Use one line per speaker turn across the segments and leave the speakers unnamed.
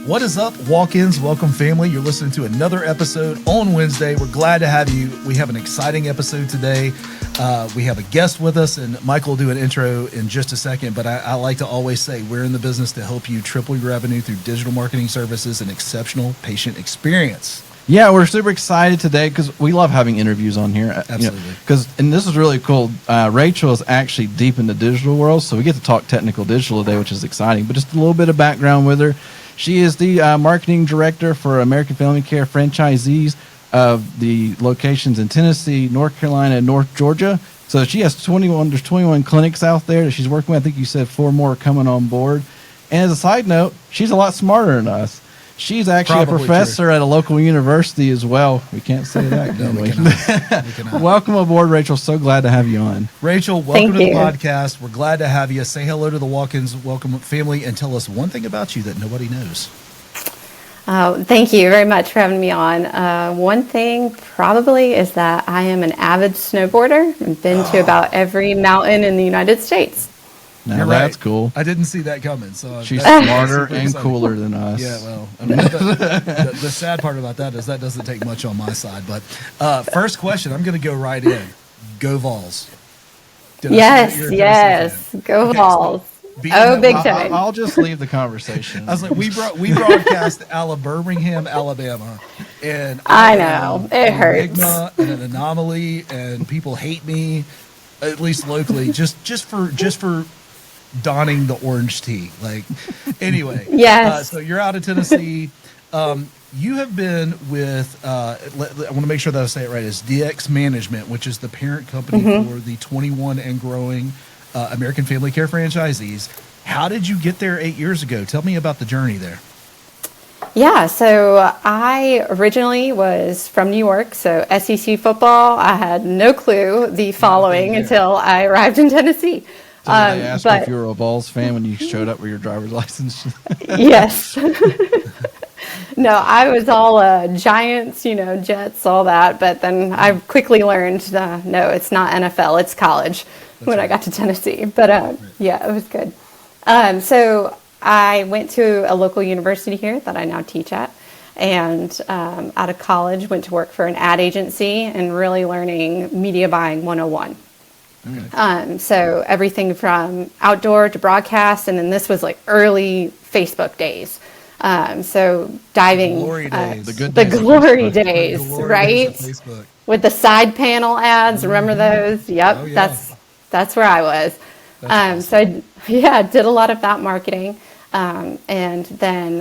What is up, walk-ins? Welcome, family. You're listening to another episode on Wednesday. We're glad to have you. We have an exciting episode today. We have a guest with us, and Michael will do an intro in just a second, but I like to always say we're in the business to help you triple your revenue through digital marketing services and exceptional patient experience.
Yeah, we're super excited today because we love having interviews on here.
Absolutely.
And this is really cool. Rachel is actually deep in the digital world, so we get to talk technical digital today, which is exciting. But just a little bit of background with her. She is the marketing director for American Family Care franchisees of the locations in Tennessee, North Carolina, and North Georgia. So she has 21 clinics out there that she's working with. I think you said 4 more coming on board. And as a side note, she's a lot smarter than us. She's actually
Probably
a professor
true.
At a local university as well. We can't say that, can
No,
we?
we cannot.
Welcome aboard, Rachel. So glad to have you on.
Rachel, welcome to
Thank
the
you.
podcast. We're glad to have you. Say hello to the walk-ins. Welcome, family, and tell us one thing about you that nobody knows.
Thank you very much for having me on. One thing probably is that I am an avid snowboarder. I've been to about every mountain in the United States.
Now,
You're
that's
right.
Cool.
I didn't see that coming. So
She's
that's
smarter
super
and
exciting.
cooler than us.
Yeah, well, I mean, the sad part about that is that doesn't take much on my side. But first question, I'm going to go right in. Go Vols. Did I say that you're a Tennessee
Yes,
fan?
go
Okay, so
Vols.
being
Oh,
that
big
we-
time.
I'll just leave the conversation.
I was like, we broadcast Birmingham, Alabama, and
I know, it
an
hurts.
enigma and an anomaly, and people hate me, at least locally, just for donning the orange tee. Like, anyway,
Yes.
so you're out of Tennessee. You have been with, I want to make sure that I say it right, is DX Management, which is the parent company for the 21 and growing American Family Care franchisees. How did you get there 8 years ago? Tell me about the journey there.
Yeah, so I originally was from New York, so SEC football. I had no clue the following
there.
until I arrived in Tennessee.
So did they ask you
but-
if you were a Vols fan when you showed up with your driver's license?
Yes. No, I was all Giants, Jets, all that. But then I quickly learned, no, it's not NFL, it's college when I got to Tennessee. But yeah, it was good. So I went to a local university here that I now teach at. And out of college, went to work for an ad agency and really learning media buying 101.
Okay.
So everything from outdoor to broadcast, and then this was like early Facebook days. So diving,
Glory days.
The
glory
days of Facebook.
days,
The glory
right?
days of Facebook.
With the side panel ads, remember those? Yep,
Oh, yeah.
that's where I was.
That's
So I did a lot of that marketing, and then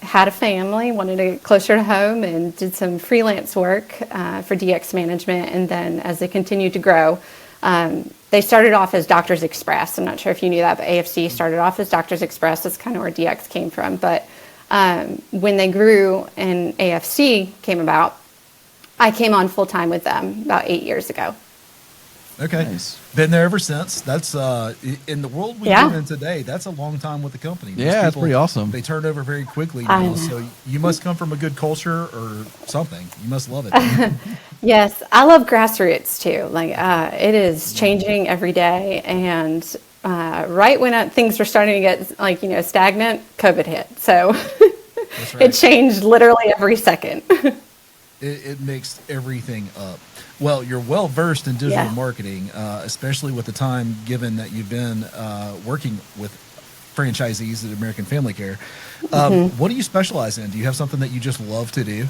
had a family, wanted to get closer to home, and did some freelance work for DX Management. And then as they continued to grow, they started off as Doctors Express. I'm not sure if you knew that, but AFC started off as Doctors Express. That's kind of where DX came from. But when they grew and AFC came about, I came on full time with them about 8 years ago.
Okay.
Nice.
Been there ever since. That's in the world we
Yeah.
live in today, that's a long time with the company. Most
Yeah, that's
people,
pretty awesome.
They turn over very quickly
I
now.
know.
So you must come from a good culture or something. You must love it.
Yes, I love grassroots too. Like it is changing every day, and right when things were starting to get stagnant, COVID hit. So
That's right.
it changed literally every second.
It makes everything up. Well, you're well versed in digital
Yeah.
marketing, especially with the time given that you've been working with franchisees at American Family Care. What do you specialize in? Do you have something that you just love to do?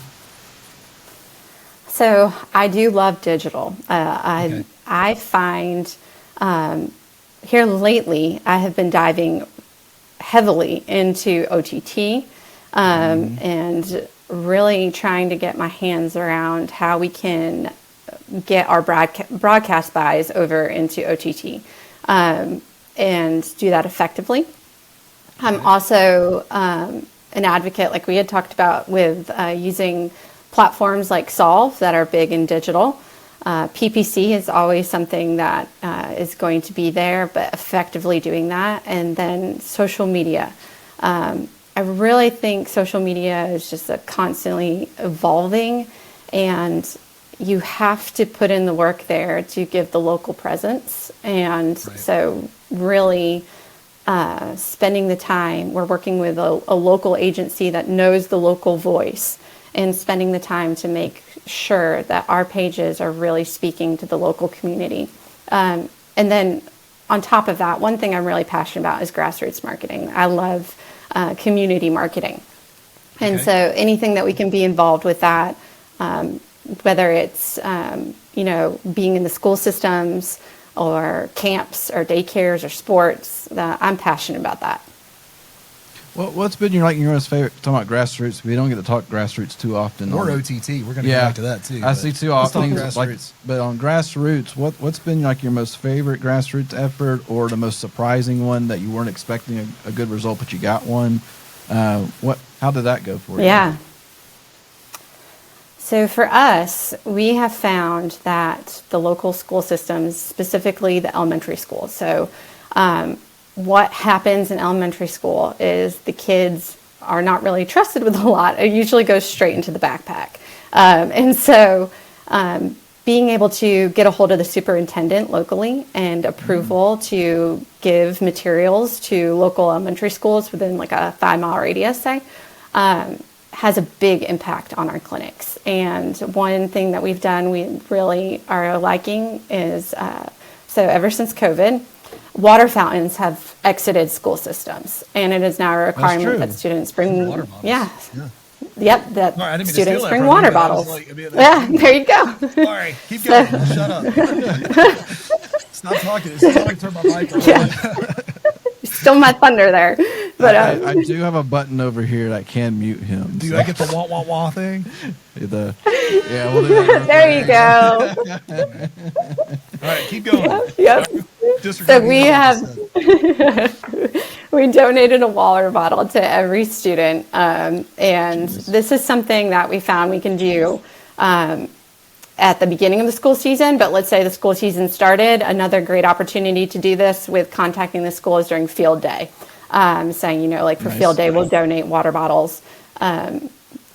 So I do love digital.
Okay.
I find here lately I have been diving heavily into OTT and really trying to get my hands around how we can get our broadcast buys over into OTT and do that effectively. I'm also an advocate, like we had talked about, with using platforms like Solve that are big in digital. PPC is always something that is going to be there, but effectively doing that. And then social media. I really think social media is just a constantly evolving, and you have to put in the work there to give the local presence. And so really spending the time. We're working with a local agency that knows the local voice, and spending the time to make sure that our pages are really speaking to the local community. And then on top of that, one thing I'm really passionate about is grassroots marketing. I love community marketing. And
Okay.
so anything that we can be involved with that, whether it's, being in the school systems or camps or daycares or sports, I'm passionate about that.
What's been your most favorite? Talking about grassroots, we don't get to talk grassroots too often.
Or OTT. We're going to
Yeah,
go back to that too.
I
but
see too
let's talk
often.
grassroots.
But on grassroots, what's been like your most favorite grassroots effort, or the most surprising one that you weren't expecting a good result, but you got one? How did that go for you?
Yeah. So for us, we have found that the local school systems, specifically the elementary schools, so what happens in elementary school is the kids are not really trusted with a lot. It usually goes straight into the backpack. And so being able to get a hold of the superintendent locally and approval to give materials to local elementary schools within like a 5-mile radius, say, has a big impact on our clinics. And one thing that we've done we really are liking is, so ever since COVID, water fountains have exited school systems, and it is now a requirement that students bring
Water bottles.
yeah.
Yeah.
Yep, that
Sorry, I didn't mean to
students
steal that
bring
from
water
you, but I was
bottles.
like,
Yeah, there you go.
Sorry, keep going. Shut up. Stop talking. It's not like turn my mic off.
Yeah. Stole my thunder there. But
I do have a button over here that can mute him.
Do I get the wah wah wah thing?
We'll do that.
there you go.
All right, keep going.
Yep.
Disregard
So we
what I said.
we donated a water bottle to every student, and this is something that we found we can do at the beginning of the school season. But let's say the school season started, another great opportunity to do this with contacting the schools during field day, saying, like for
Nice.
field day, we'll donate water bottles to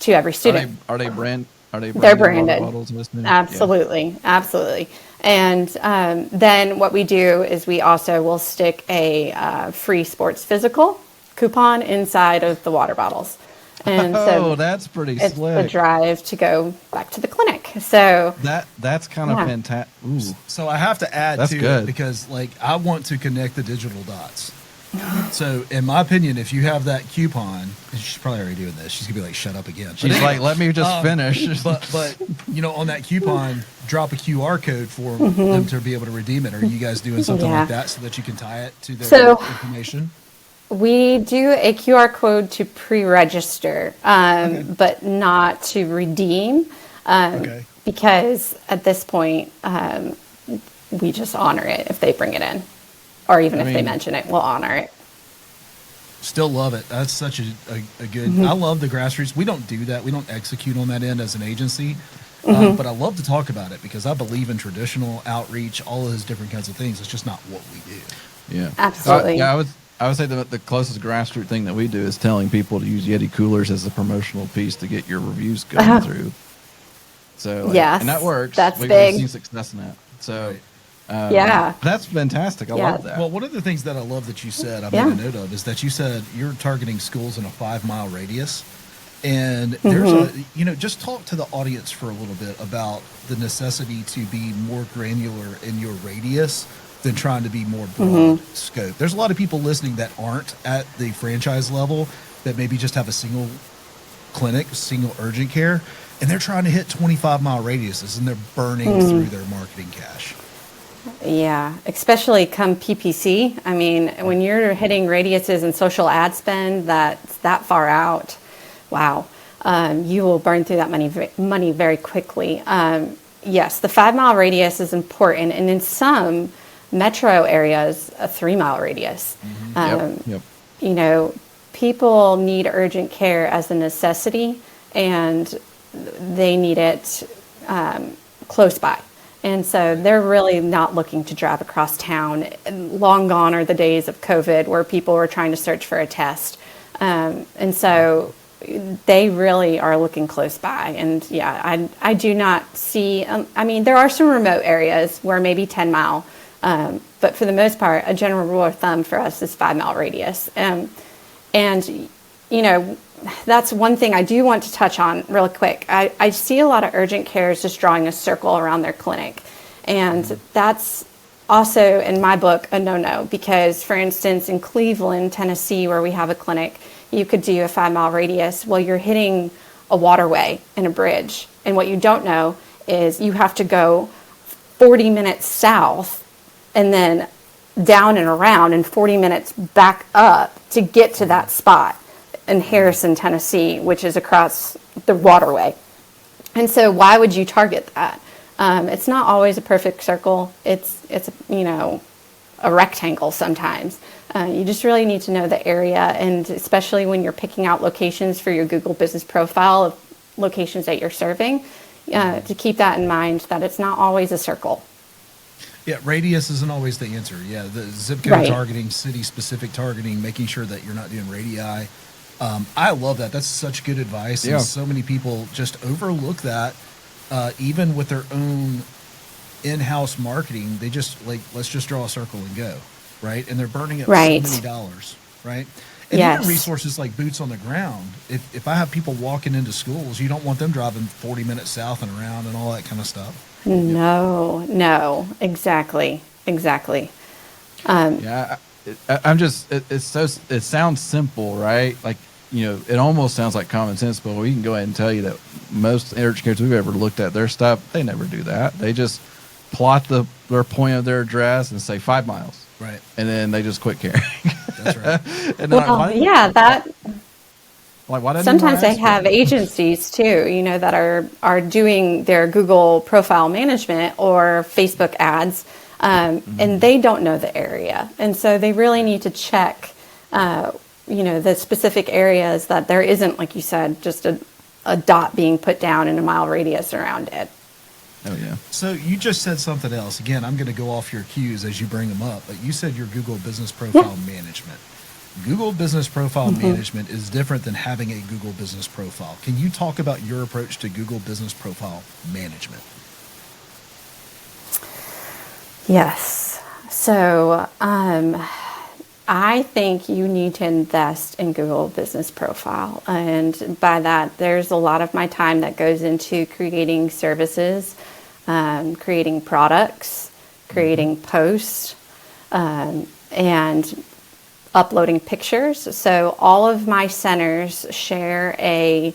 every student.
Are they branded?
They're branded.
Water bottles, listening?
Absolutely, absolutely. And then what we do is we also will stick a free sports physical coupon inside of the water bottles. And so
that's pretty
it's
slick.
a drive to go back to the clinic. So
That's kind of
Yeah.
fantastic. Ooh.
So I have to add
That's
to
good.
it because, I want to connect the digital dots. So, in my opinion, if you have that coupon, and she's probably already doing this. She's gonna be like, "Shut up again." But
She's
anyway,
like, let me just finish.
but on that coupon, drop a QR code for them to be able to redeem it. Are you guys doing something
Yeah.
like that so that you can tie it to their
So-
information?
we do a QR code to pre-register, but not to redeem,
Okay.
because at this point, we just honor it if they bring it in, or even if they
mean-
mention it, we'll honor it.
Still love it. That's such a good.
Mm-hmm.
I love the grassroots. We don't do that. We don't execute on that end as an agency.
Mm-hmm.
But I love to talk about it because I believe different outreach, all of those different kinds of things. It's just not what we do.
Yeah,
Absolutely.
I would say that the closest grassroots thing that we do is telling people to use Yeti coolers as a promotional piece to get your reviews going through. So
Yes,
and that works.
that's
We've
big.
seen success in that. So
Yeah.
that's fantastic. I
Yeah.
love that.
Well, one of the things that I love that you said, I
Yeah.
made a note of, is that you said you're targeting schools in a 5-mile radius. And there's just talk to the audience for a little bit about the necessity to be more granular in your radius than trying to be more broad scope. There's a lot of people listening that aren't at the franchise level, that maybe just have a single clinic, single urgent care, and they're trying to hit 25-mile radiuses, and they're burning through their marketing cash.
Yeah, especially come PPC. I mean, when you're hitting radiuses and social ad spend that's that far out, wow, you will burn through that money very quickly. Yes, the 5-mile radius is important, and in some metro areas, a 3-mile radius.
Yep.
People need urgent care as a necessity, and they need it close by. And so they're really not looking to drive across town. Long gone are the days of COVID where people were trying to search for a test. And so they really are looking close by. And yeah, I do not see, there are some remote areas where maybe 10-mile but for the most part, a general rule of thumb for us is 5-mile radius. And, that's one thing I do want to touch on real quick. I see a lot of urgent cares just drawing a circle around their clinic. And that's also, in my book, a no-no, because, for instance, in Cleveland, Tennessee, where we have a clinic, you could do a 5-mile radius. Well, you're hitting a waterway and a bridge. And what you don't know is you have to go 40 minutes south and then down and around and 40 minutes back up to get to that spot in Harrison, Tennessee, which is across the waterway. And so why would you target that? It's not always a perfect circle. It's a rectangle sometimes. You just really need to know the area, and especially when you're picking out locations for your Google Business Profile of locations that you're serving, to keep that in mind, that it's not always a circle.
Yeah, radius isn't always the answer. Yeah, the zip code targeting, city-specific targeting, making sure that you're not doing radii. I love that. That's such good advice.
Yeah.
And so many people just overlook that, even with their own in-house marketing. They just let's just draw a circle and go, right? And they're burning up so many dollars, right? And even resources like boots on the ground. If I have people walking into schools, you don't want them driving 40 minutes south and around and all that kind of stuff.
No, exactly.
It sounds simple, right? Like, it almost sounds like common sense, but we can go ahead and tell you that most urgent cares we've ever looked at their stuff, they never do that. They just plot their point of their address and say 5 miles.
Right.
And then they just quit caring.
That's right.
And
sometimes they have agencies too, that are doing their Google profile management or Facebook ads, and they don't know the area. And so they really need to check, the specific areas that there isn't, like you said, just a dot being put down in a mile radius around it.
Oh, yeah.
So you just said something else. Again, I'm going to go off your cues as you bring them up, but you said your Google Business Profile Management. Google Business Profile Management is different than having a Google Business Profile. Can you talk about your approach to Google Business Profile Management?
Yes. So I think you need to invest in Google Business Profile. And by that, there's a lot of my time that goes into creating services, creating products, creating posts, and uploading pictures. So all of my centers share a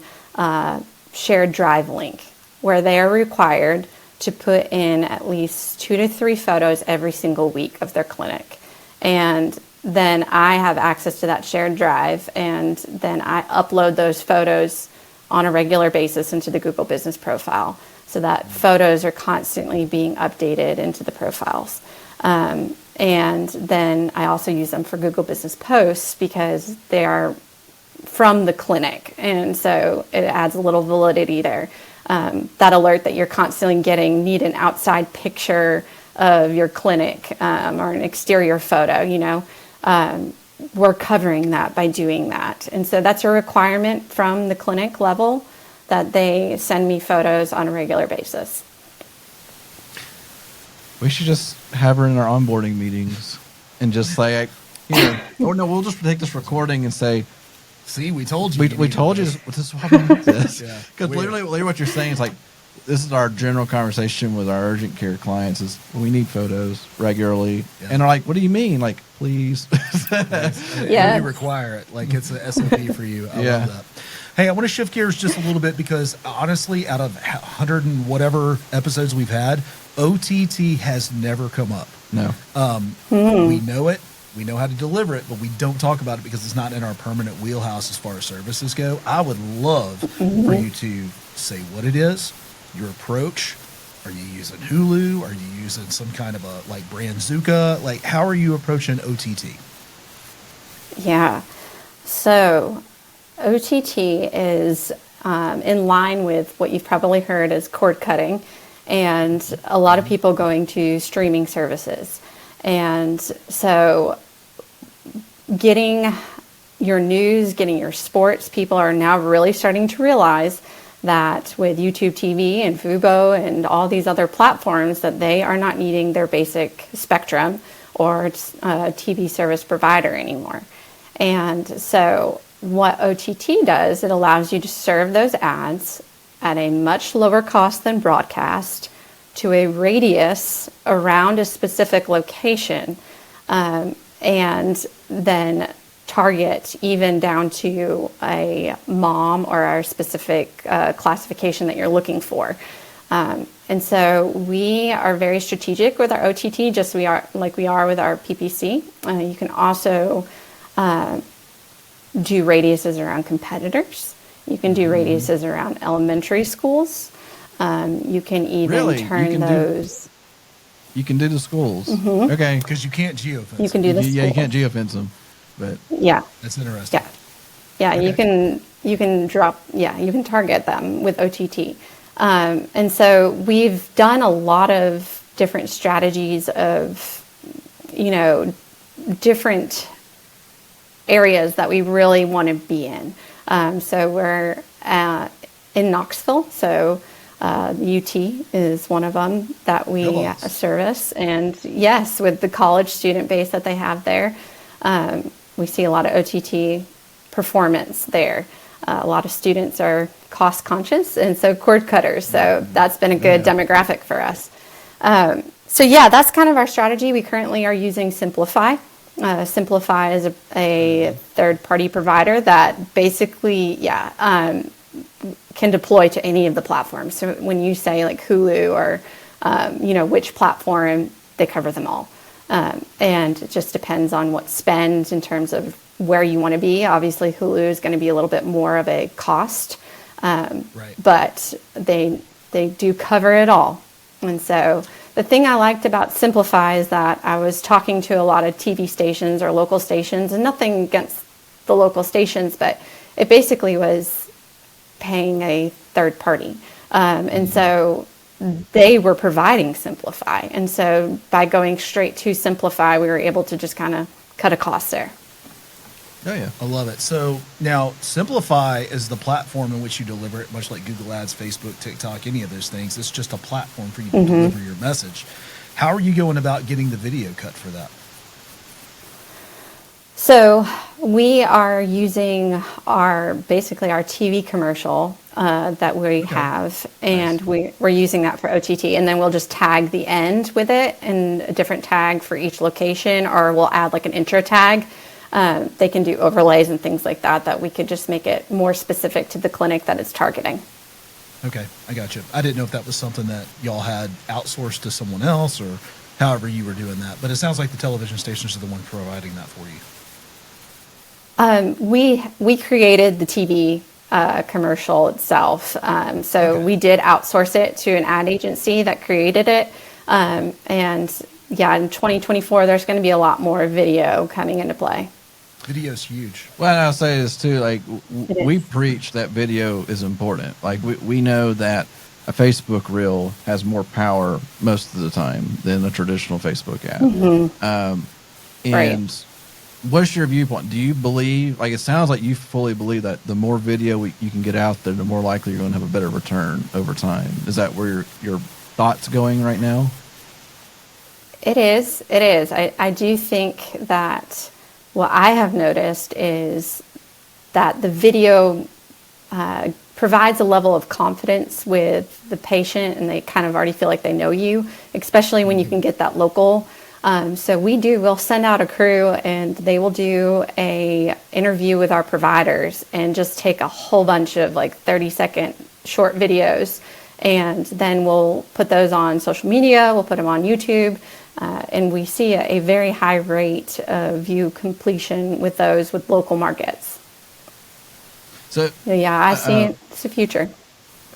shared drive link where they are required to put in at least 2 to 3 photos every single week of their clinic. And then I have access to that shared drive, and then I upload those photos on a regular basis into the Google Business Profile, so that photos are constantly being updated into the profiles. And then I also use them for Google Business Posts because they are from the clinic, and so it adds a little validity there. That alert that you're constantly getting, need an outside picture of your clinic or an exterior photo, we're covering that by doing that. And so that's a requirement from the clinic level that they send me photos on a regular basis.
We should just have her in our onboarding meetings and just say, or no, we'll just take this recording and say,
see, we told you.
We told you this is why we need this. Because
Yeah,
literally what you're saying is like, this is our general conversation with our urgent care clients is we need photos regularly. Yeah. And they're like, what do you mean? Like, please.
We require it. Like it's a SOP for you. I love that. Hey, I want to shift gears just a little bit because honestly, out of 100 and whatever episodes we've had, OTT has never come up.
No.
We know it. We know how to deliver it, but we don't talk about it because it's not in our permanent wheelhouse as far as services go. I would love for you to say what it is, your approach. Are you using Hulu? Are you using some kind of a like Brandzuka? Like, how are you approaching OTT?
Yeah. So OTT is in line with what you've probably heard as cord cutting, and a lot of people going to streaming services. And so getting your news, getting your sports, people are now really starting to realize that with YouTube TV and Fubo and all these other platforms that they are not needing their basic spectrum or a TV service provider anymore. And so what OTT does, it allows you to serve those ads at a much lower cost than broadcast to a radius around a specific location, and then target even down to a mom or our specific classification that you're looking for. And so we are very strategic with our OTT, just we are with our PPC. You can also do radiuses around competitors. You can do radiuses around elementary schools. You can even turn those.
You can do the schools. Okay.
Because you can't geofence.
You can do the schools.
Yeah, you can't geofence them. But
yeah,
that's interesting.
Yeah,
Okay.
you can target them with OTT. And so we've done a lot of different strategies of, different areas that we really want to be in. So we're in Knoxville, so UT is one of them that we service. And yes, with the college student base that they have there, we see a lot of OTT performance there. A lot of students are cost conscious, and so cord cutters. So that's been a good demographic for us. So yeah, that's kind of our strategy. We currently are using Simplify. Simplify is a third-party provider that basically, can deploy to any of the platforms. So when you say like Hulu or, which platform, they cover them all. And it just depends on what spend in terms of where you want to be. Obviously, Hulu is going to be a little bit more of a cost, but they do cover it all. And so the thing I liked about Simplify is that I was talking to a lot of TV stations or local stations, and nothing against the local stations, but it basically was paying a third party. And so they were providing Simplify. And so by going straight to Simplify, we were able to just kind of cut a cost there.
Oh, yeah. I love it. So now Simplify is the platform in which you deliver it, much like Google Ads, Facebook, TikTok, any of those things. It's just a platform for you to deliver your message. How are you going about getting the video cut for that?
So we are using our TV commercial that we have, and we're using that for OTT, and then we'll just tag the end with it and a different tag for each location, or we'll add like an intro tag. They can do overlays and things like that we could just make it more specific to the clinic that it's targeting.
Okay, I got you. I didn't know if that was something that y'all had outsourced to someone else or however you were doing that, but it sounds like the television stations are the one providing that for you.
We created the TV commercial itself. We did outsource it to an ad agency that created it. And yeah, in 2024, there's going to be a lot more video coming into play.
Video's huge.
Well, I'll say this too, like we preach that video is important. Like we know that a Facebook reel has more power most of the time than a traditional Facebook ad. And what's your viewpoint? Do you believe, like it sounds like you fully believe that the more video you can get out there, the more likely you're going to have a better return over time. Is that where your thoughts going right now?
It is. I do think that what I have noticed is that the video provides a level of confidence with the patient, and they kind of already feel like they know you, especially when you can get that local. So we'll send out a crew, and they will do a interview with our providers and just take a whole bunch of like 30-second short videos, and then we'll put those on social media, we'll put them on YouTube. And we see a very high rate of view completion with those with local markets. So yeah, I see it's the future.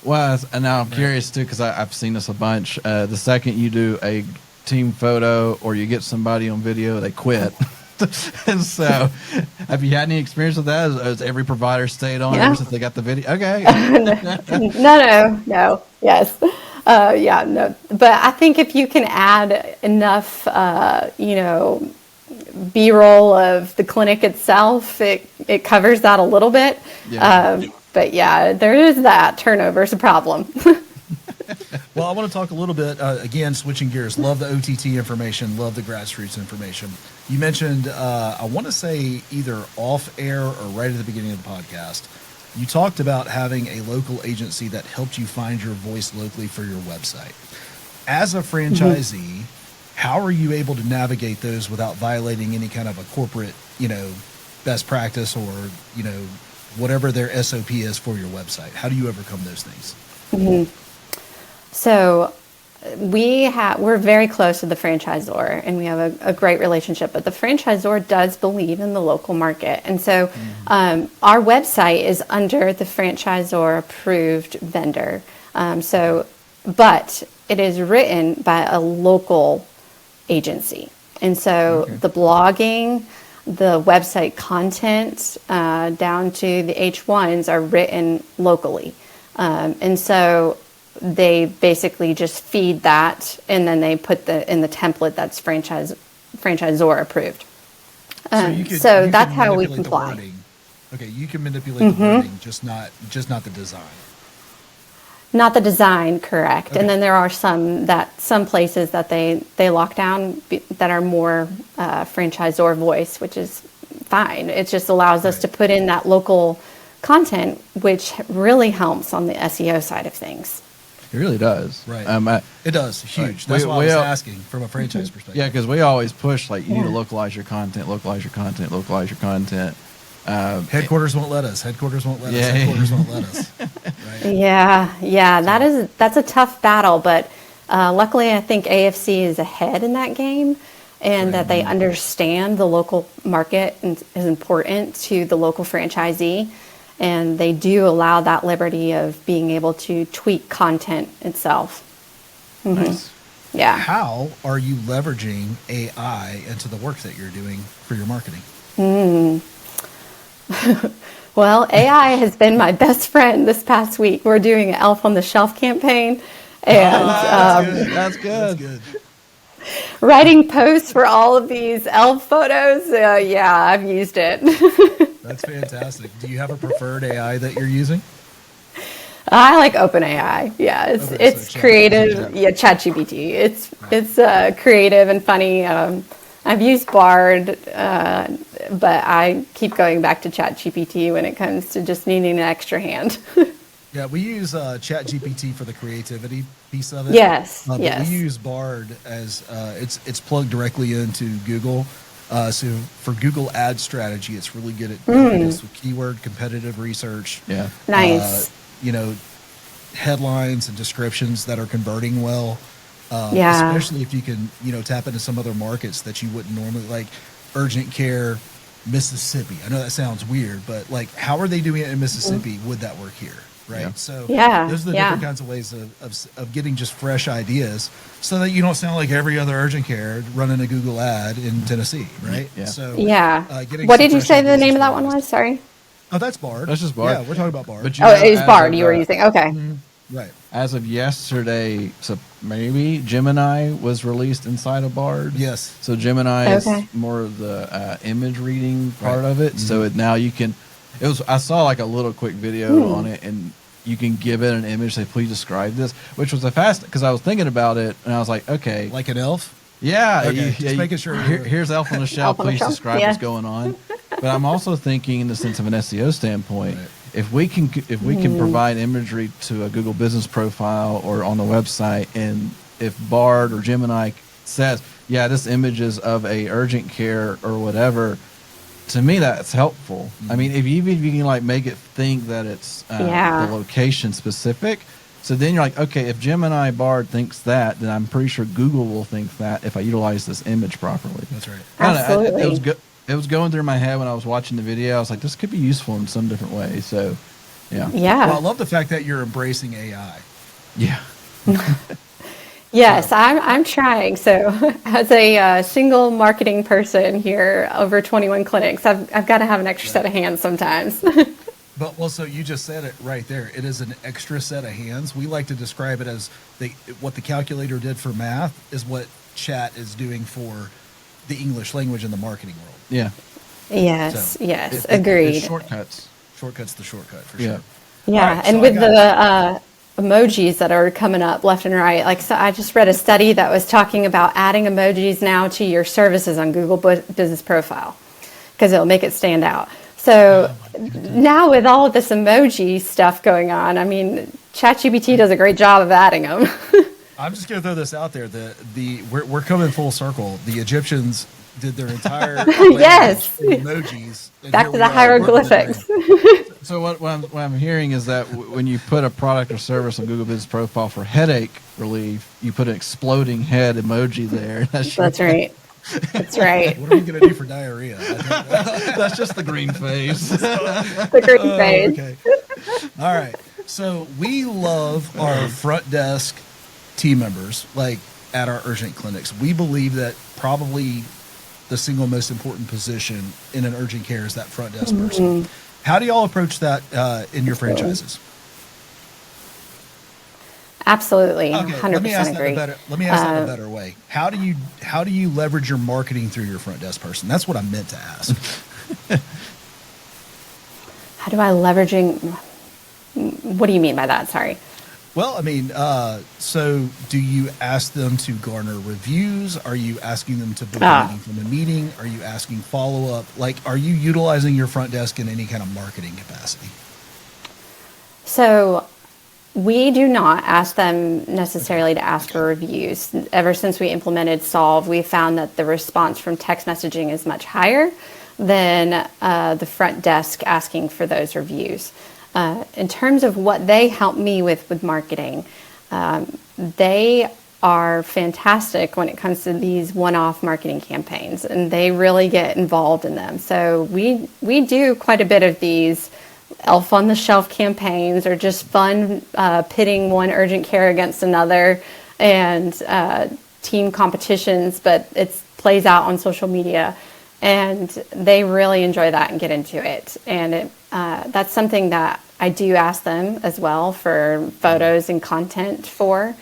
Well, and now I'm curious too, because I've seen this a bunch. The second you do a team photo or you get somebody on video, they quit. And so, have you had any experience with that? Has every provider stayed on ever since they got the video? Okay.
No. Yes. No. But I think if you can add enough, B-roll of the clinic itself, it covers that a little bit. Yeah. But yeah, there is that. Turnover is a problem.
Well, I want to talk a little bit, again, switching gears. Love the OTT information, love the grassroots information. You mentioned, I want to say either off air or right at the beginning of the podcast, you talked about having a local agency that helped you find your voice locally for your website. As a franchisee, how are you able to navigate those without violating any kind of a corporate, best practice or, whatever their SOP is for your website? How do you overcome those things?
So we're very close to the franchisor, and we have a great relationship, but the franchisor does believe in the local market. And so our website is under the franchisor approved vendor. But it is written by a local agency. And so the blogging, the website content, down to the H1s are written locally. And so they basically just feed that, and then they put in the template that's franchisor approved. So that's how we comply.
Okay, you can manipulate the wording, just not the design.
Not the design, correct.
Okay.
And then there are some places that they lock down that are more franchisor voice, which is fine. It just allows us to put in that local content, which really helps on the SEO side of things.
It really does.
Right. It does. Huge. That's why I was asking from a franchise perspective.
Yeah, because we always push, like, you need to localize your content, localize your content, localize your content.
Headquarters won't let us. Headquarters won't let us. Headquarters won't let us. Right?
Yeah. That's a tough battle, but luckily I think AFC is ahead in that game, and that they understand the local market is important to the local franchisee, and they do allow that liberty of being able to tweak content itself.
Nice.
Yeah.
How are you leveraging AI into the work that you're doing for your marketing?
Well, AI has been my best friend this past week. We're doing an Elf on the Shelf campaign, and
That's good.
writing posts for all of these elf photos. Yeah, I've used it.
That's fantastic. Do you have a preferred AI that you're using?
I like OpenAI. Yeah, it's creative. Yeah, ChatGPT. It's creative and funny. I've used Bard, but I keep going back to ChatGPT when it comes to just needing an extra hand.
Yeah, we use ChatGPT for the creativity piece of it.
Yes,
but
yes.
we use Bard as it's plugged directly into Google. So for Google ad strategy, it's really good at helping us with keyword competitive research.
Yeah.
Nice.
Headlines and descriptions that are converting well.
Yeah.
Especially if you can, tap into some other markets that you wouldn't normally, like urgent care, Mississippi. I know that sounds weird, but like, how are they doing it in Mississippi? Would that work here? Right.
Yeah.
So
Yeah,
those are the
yeah.
different kinds of ways of getting just fresh ideas so that you don't sound like every other urgent care running a Google ad in Tennessee. Right.
Yeah.
So
Yeah.
getting
What
some
did you
fresh
say the
ideas
name
is
of that
really
one
nice.
was? Sorry.
Oh, that's Bard.
That's just Bard.
Yeah, we're talking about Bard.
But
Oh, it was
as
Bard
of,
you were using. Okay.
Right.
As of yesterday, so maybe Gemini was released inside of Bard.
Yes.
So Gemini
Okay.
is more of the image reading part
Right.
of it. So now you can. I saw like a little quick video on it, and you can give it an image. Say, please describe this, which was a fast because I was thinking about it, and I was like, okay,
Like an elf.
yeah,
Okay, just making sure you're-
Here's Elf on the Shelf.
Elf on the
Please
Shelf,
describe
yeah.
what's going on. But I'm also thinking, in the sense of an SEO standpoint,
Right.
if we can provide imagery to a Google Business profile or on the website, and if Bard or Gemini says, yeah, this image is of a urgent care or whatever, to me that's helpful. I mean, if you can like make it think that it's
Yeah.
the location specific. So then you're like, okay, if Gemini Bard thinks that, then I'm pretty sure Google will think that if I utilize this image properly.
That's right.
I don't know,
Absolutely.
it was going through my head when I was watching the video. I was like, this could be useful in some different ways. So, yeah.
Yeah.
Well, I love the fact that you're embracing AI.
Yeah.
Yes, I'm trying. So, as a single marketing person here, over 21 clinics, I've got to have an extra set of hands sometimes.
But so you just said it right there. It is an extra set of hands. We like to describe it as what the calculator did for math is what chat is doing for the English language in the marketing world.
Yeah.
Yes,
So,
yes,
It's
agreed.
shortcuts.
Shortcuts the shortcut for
Yeah.
sure.
Yeah,
All right,
and
so
with
I got
emojis that are coming up left and right. Like, so I just read a study that was talking about adding emojis now to your services on Google Business Profile because it'll make it stand out. So now with all of this emoji stuff going on, I mean, ChatGPT does a great job of adding them.
I'm just going to throw this out there. We're coming full circle. The Egyptians did their entire
Yes.
emojis. And
Back
here
to
we
the
are.
hieroglyphics.
So what I'm hearing is that when you put a product or service on Google Business Profile for headache relief, you put an exploding head emoji there.
That's right. That's right.
What are we going to do for diarrhea?
That's just the green face.
The green phase.
Okay. All right. So we love our front desk team members, like at our urgent clinics. We believe that probably the single most important position in an urgent care is that front desk person. How do y'all approach that in your franchises?
Absolutely.
Okay,
100%
let me ask
agree.
that a better way. How do you leverage your marketing through your front desk person? That's what I meant to ask.
How do I leveraging? What do you mean by that? Sorry.
Well, I mean, so do you ask them to garner reviews? Are you asking them to book a meeting from a meeting? Are you asking follow-up? Like, are you utilizing your front desk in any kind of marketing capacity?
So we do not ask them necessarily to ask for reviews. Ever since we implemented Solve, we found that the response from text messaging is much higher than the front desk asking for those reviews. In terms of what they help me with marketing, they are fantastic when it comes to these one-off marketing campaigns, and they really get involved in them. So we do quite a bit of these elf on the shelf campaigns, or just fun pitting one urgent care against another, and team competitions, but it plays out on social media, and they really enjoy that and get into it. And that's something that I do ask them as well for photos and content for.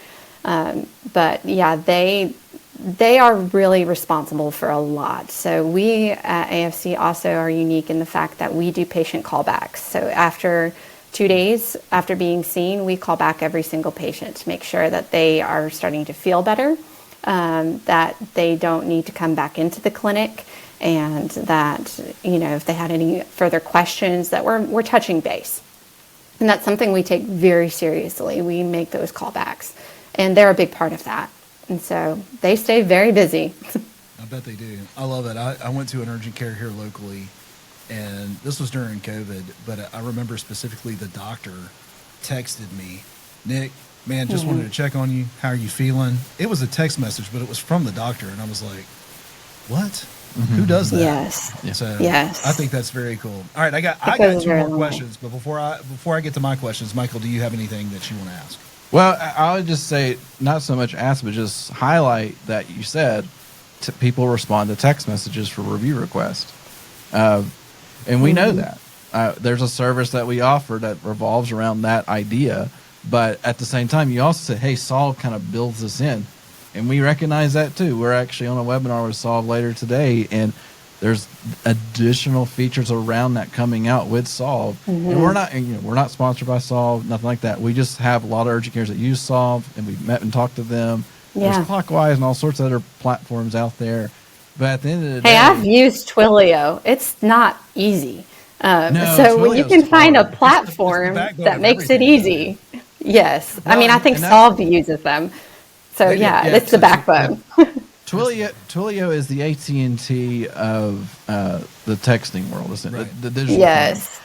But yeah, they are really responsible for a lot. So we at AFC also are unique in the fact that we do patient callbacks. So after 2 days after being seen, we call back every single patient to make sure that they are starting to feel better, that they don't need to come back into the clinic, and that, you know, if they had any further questions, that we're touching base. And that's something we take very seriously. We make those callbacks, and they're a big part of that. And so they stay very busy.
I bet they do. I love it. I went to an urgent care here locally, and this was during COVID, but I remember specifically the doctor texted me, Nick, man, just wanted to check on you. How are you feeling? It was a text message, but it was from the doctor, and I was like, what? Who does that?
Yes.
So
Yes.
I think that's very cool. All right, I got
goes a
two
very
more
long way.
questions, but before I get to my questions, Michael, do you have anything that you want to ask?
Well, I would just say not so much ask, but just highlight that you said people respond to text messages for review requests. And we know that. There's a service that we offer that revolves around that idea. But at the same time, you also say, hey, Solve kind of builds this in. And we recognize that too. We're actually on a webinar with Solve later today, and there's additional features around that coming out with Solve. And we're not sponsored by Solve, nothing like that. We just have a lot of urgent cares that use Solve, and we've met and talked to them.
Yeah.
There's Clockwise and all sorts of other platforms out there. But at the end of the day,
Hey, I've used Twilio. It's not easy.
No,
So when you
Twilio's
can find a
hard.
platform
backbone
that
of
makes it
everything.
easy. Yes. I
Well,
mean, I think
and that's-
Solve uses them. So
They do,
yeah,
yeah,
it's the
so-
backbone.
Twilio is the AT&T of the texting world, isn't it?
Right.
The digital.
Yes.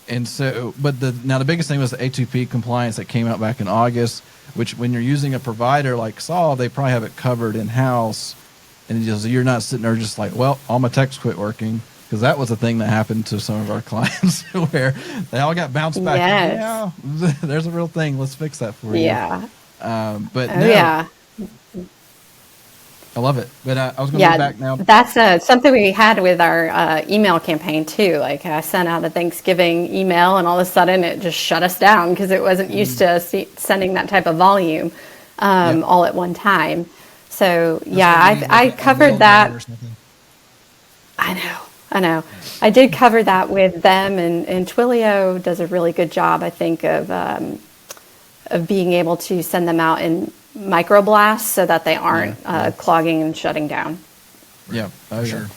And so, but the biggest thing was the A2P compliance that came out back in August, which when you're using a provider like Solve, they probably have it covered in-house. And you're not sitting there just like, well, all my texts quit working. Because that was a thing that happened to some of our clients where they all got bounced back.
Yes.
Yeah, there's a real thing. Let's fix that for you.
Yeah.
But
Oh
no,
yeah.
I love it. But I was going to go back now.
That's something we had with our email campaign too. Like I sent out a Thanksgiving email, and all of a sudden it just shut us down because it wasn't used to sending that type of volume all at one time. So yeah, I covered that. I know. I did cover that with them, and Twilio does a really good job, I think, of of being able to send them out in microblasts so that they aren't clogging and shutting down.
Yeah,
For sure.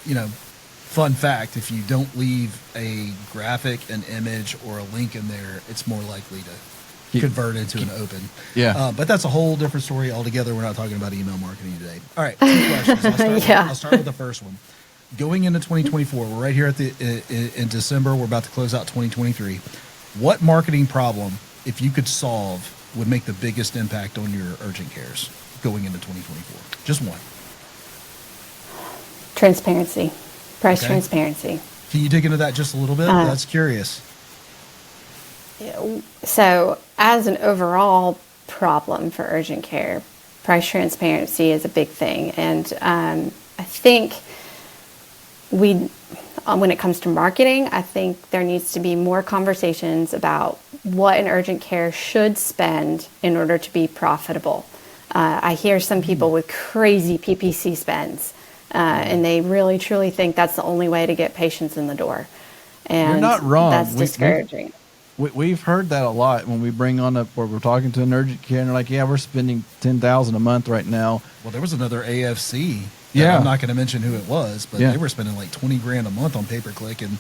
You know, fun fact: if you don't leave a graphic, an image, or a link in there, it's more likely to convert into an open.
Yeah.
But that's a whole different story altogether. We're not talking about email marketing today. All right, two questions. I'll start with the first one. Going into 2024, we're right here at in December. We're about to close out 2023. What marketing problem, if you could solve, would make the biggest impact on your urgent cares going into 2024? Just one.
Transparency, price
Okay.
transparency.
Can you dig into that just a little bit? That's curious.
So, as an overall problem for urgent care, price transparency is a big thing. And I think when it comes to marketing, I think there needs to be more conversations about what an urgent care should spend in order to be profitable. I hear some people with crazy PPC spends, and they really truly think that's the only way to get patients in the door. And
You're not wrong.
That's discouraging.
We've heard that a lot when we bring on up where we're talking to an urgent care and they're like, yeah, we're spending $10,000 a month right now.
Well, there was another AFC.
Yeah.
I'm not going to mention who it was, but
Yeah.
they were spending like 20 grand a month on pay-per-click and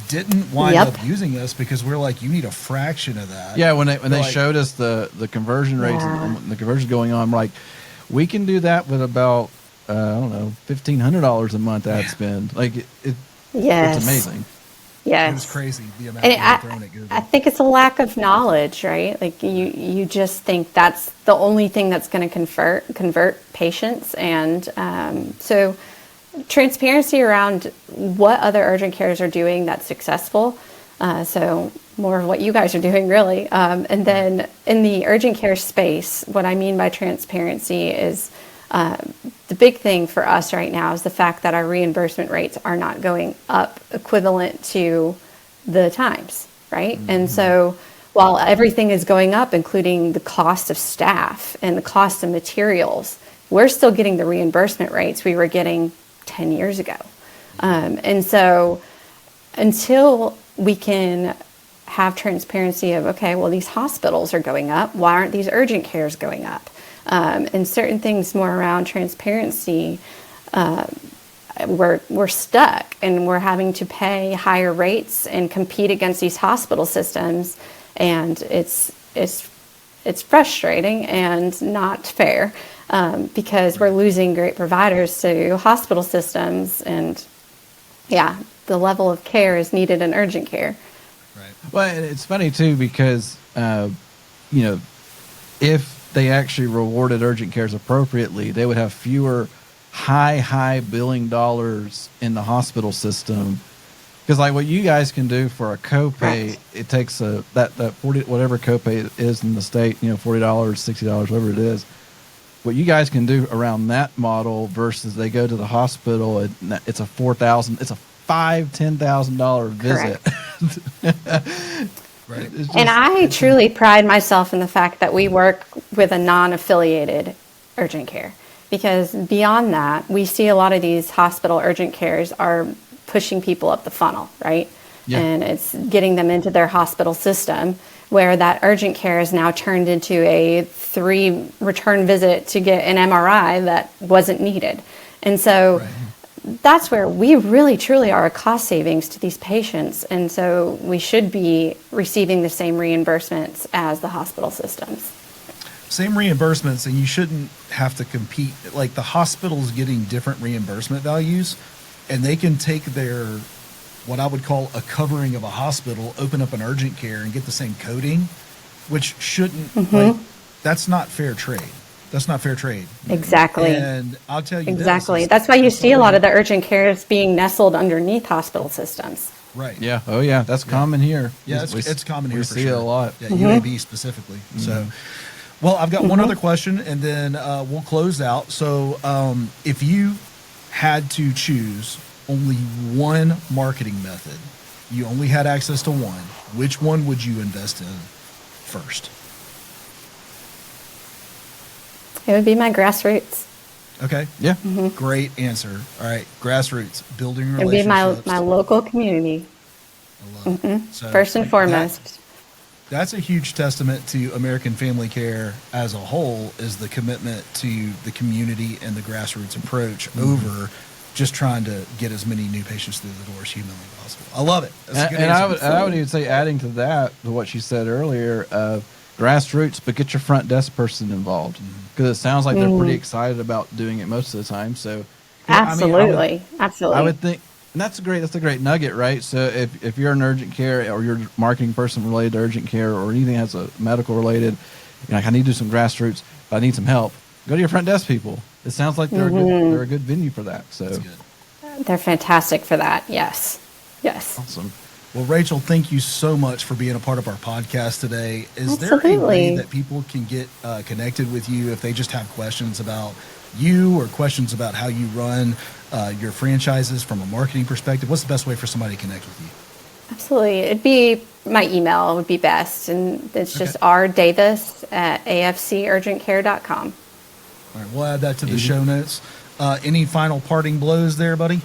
didn't wind
Yep.
up using us because we're like, you need a fraction of that.
Yeah, when they
Like-
showed us the conversion rates and the conversion going on, we're like, we can do that with about I don't know, $1,500 a month ad spend. Like
Yes.
it's amazing.
Yes.
It was crazy the amount
And
they were throwing at Google.
I think it's a lack of knowledge, right? Like you just think that's the only thing that's going to convert patients, and so transparency around what other urgent cares are doing that's successful. So more of what you guys are doing, really. And then in the urgent care space, what I mean by transparency is the big thing for us right now is the fact that our reimbursement rates are not going up equivalent to the times, right? Mm-hmm. And so while everything is going up, including the cost of staff and the cost of materials, we're still getting the reimbursement rates we were getting 10 years ago. And so until we can have transparency of, okay, well, these hospitals are going up, why aren't these urgent cares going up? And certain things more around transparency, we're stuck and we're having to pay higher rates and compete against these hospital systems, and it's frustrating and not fair because we're losing great providers to hospital systems, and the level of care is needed in urgent care.
Right.
Well, and it's funny too because if they actually rewarded urgent cares appropriately, they would have fewer high billing dollars in the hospital system. Because like what you guys can do for a copay, it takes that 40 whatever copay is in the state, $40, $60, whatever it is. What you guys can do around that model versus they go to the hospital, it's a $4,000, it's a $10,000 visit.
Right.
And I truly pride myself in the fact that we work with a non-affiliated urgent care, because beyond that, we see a lot of these hospital urgent cares are pushing people up the funnel, right?
Yeah.
And it's getting them into their hospital system, where that urgent care is now turned into a 3 return visit to get an MRI that wasn't needed. And so that's where we really truly are a cost savings to these patients, and so we should be receiving the same reimbursements as the hospital systems.
Same reimbursements, and you shouldn't have to compete. Like the hospital's getting different reimbursement values, and they can take their, what I would call a covering of a hospital, open up an urgent care and get the same coding, which shouldn't, like, that's not fair trade. That's not fair trade.
Exactly.
And I'll tell you
Exactly.
this,
That's why you see a lot of the urgent cares being nestled underneath hospital systems.
Right.
Yeah. Oh, yeah. That's common here.
Yeah, it's common here
we
for
see
sure.
it a lot.
Yeah, UAB specifically. So, well, I've got one other question, and then we'll close out. So, if you had to choose only one marketing method, you only had access to one, which one would you invest in first?
It would be my grassroots.
Okay.
Yeah.
Great answer. All right. Grassroots, building
It would be
relationships.
my local community,
I love it. So
first and foremost.
That's a huge testament to American Family Care as a whole, is the commitment to the community and the grassroots approach over just trying to get as many new patients through the door as humanly possible. I love it. That's a good
And
answer.
I would even say, adding to that, to what she said earlier, grassroots, but get your front desk person involved, because it sounds like they're pretty excited about doing it most of the time. So,
Absolutely. Absolutely.
I would think, and that's a great nugget, right? So if you're an urgent care, or you're a marketing person related to urgent care, or anything that's a medical related, you're like, I need to do some grassroots, but I need some help. Go to your front desk people. It sounds like they're a good venue for that. So
That's good.
They're fantastic for that. Yes. Yes.
Awesome.
Well, Rachel, thank you so much for being a part of our podcast today. Is there a way
Absolutely.
that people can get connected with you if they just have questions about you, or questions about how you run your franchises from a marketing perspective? What's the best way for somebody to connect with you?
Absolutely. It'd be my email would be best. And it's just rdavis@afcurgentcare.com.
All right, we'll add that to the show notes. Any final parting blows there, buddy?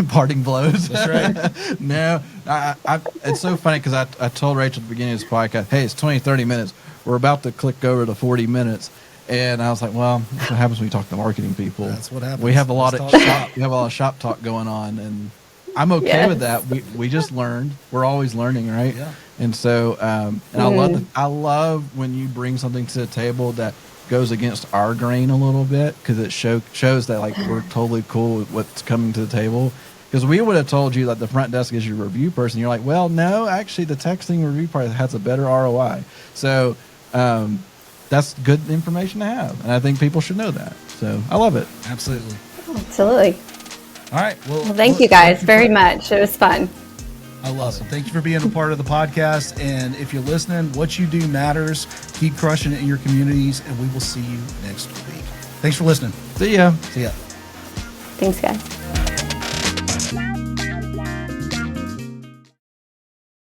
Parting blows.
That's right.
No, it's so funny because I told Rachel at the beginning of this podcast, hey, it's 20, 30 minutes. We're about to click over to 40 minutes. And I was like, well, that's what happens when you talk to marketing people.
That's what happens.
We have a lot
Let's
of
talk
shop. We have a lot of shop talk going on, and I'm okay with that. We just learned. We're always learning, right?
Yeah.
And so, and I love when you bring something to the table that goes against our grain a little bit, because it shows that like we're totally cool with what's coming to the table. Because we would have told you that the front desk is your review person. You're like, well, no, actually, the texting review part has a better ROI. So that's good information to have, and I think people should know that. So I love it.
Absolutely.
Absolutely.
All right. Well,
Thank you guys very much. It was fun.
I love it. Thank you for being a part of the podcast. And if you're listening, what you do matters. Keep crushing it in your communities, and we will see you next week. Thanks for listening.
See ya.
See ya.
Thanks, guys.